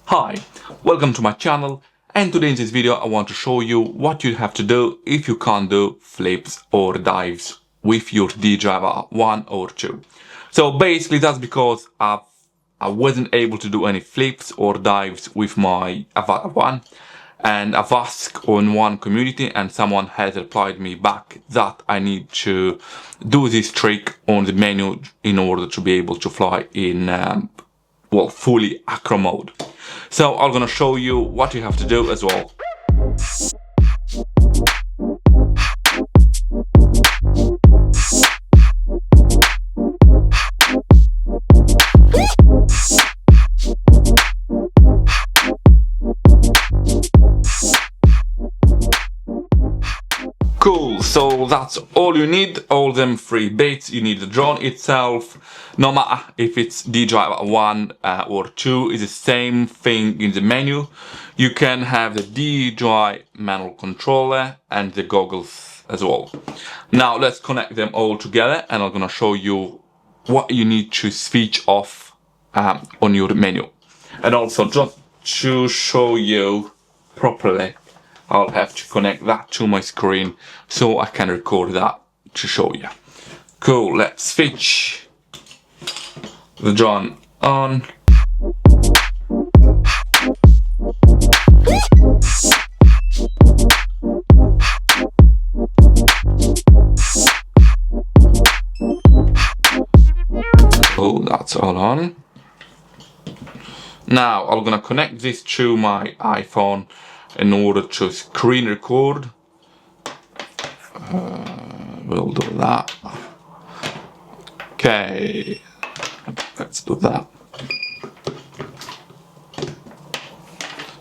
Hi, welcome to my channel, and today in this video I want to show you what you have to do if you can't do flips or dives with your DJI Avata1 or 2. So basically that's because I wasn't able to do any flips or dives with my Avata1, and I've asked on one community and someone has replied me back that I need to do this trick on the menu in order to be able to fly in fully acro mode. So I'm gonna show you what you have to do as well. Cool, so that's all you need, all them 3 bits. You need the drone itself, no matter if it's DJI Avata1 or 2, it's the same thing in the menu. You can have the DJI manual controller and the goggles as well. Now let's connect them all together and I'm gonna show you what you need to switch off on your menu. And also just to show you properly, I'll have to connect that to my screen so I can record that to show you. Cool, let's switch the drone on. Oh, that's all on. Now I'm gonna connect this to my iPhone in order to screen record. We'll do that. Okay, let's do that.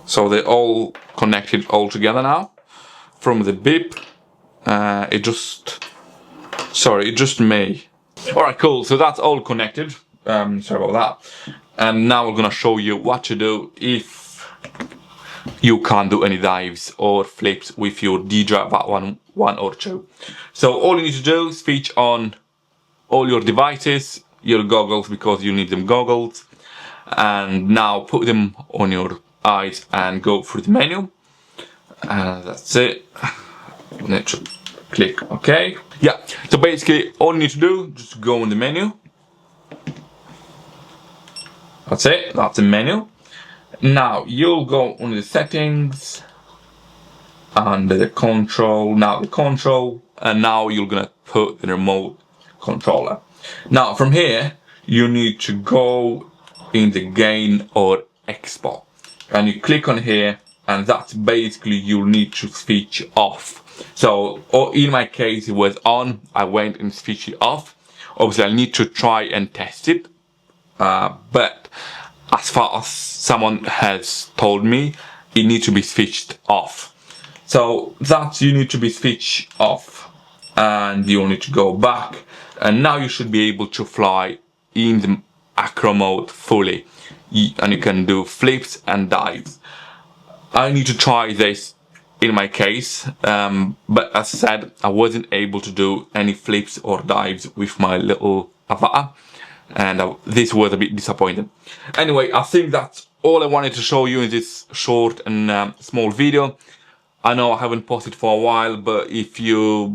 So they're all connected all together now. From the beep, it just may. Alright, cool, so that's all connected. Sorry about that. And now we're gonna show you what to do if you can't do any dives or flips with your DJI Avata1 or 2. So all you need to do is switch on all your devices, your goggles, because you need them goggles, and now put them on your eyes and go through the menu. That's it. You need to click OK. Yeah, so basically all you need to do, just go in the menu. That's it, that's the menu. Now you'll go on the settings and the control, and now you're gonna put the remote controller. Now from here you need to go in the gain or export, and you click on here, and that's basically you'll need to switch off. So in my case it was on, I went and switched it off. Obviously I need to try and test it, but as far as someone has told me, it needs to be switched off. So that you need to be switched off, and you'll need to go back, and now you should be able to fly in the acro mode fully, and you can do flips and dives. I need to try this in my case, but as I said, I wasn't able to do any flips or dives with my little Avata, and this was a bit disappointing. Anyway, I think that's all I wanted to show you in this short and small video. I know I haven't posted for a while, but if you're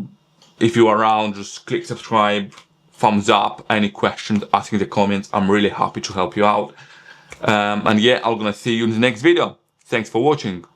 around, just click subscribe, thumbs up. Any questions, ask in the comments. I'm really happy to help you out. And yeah, I'm gonna see you in the next video. Thanks for watching.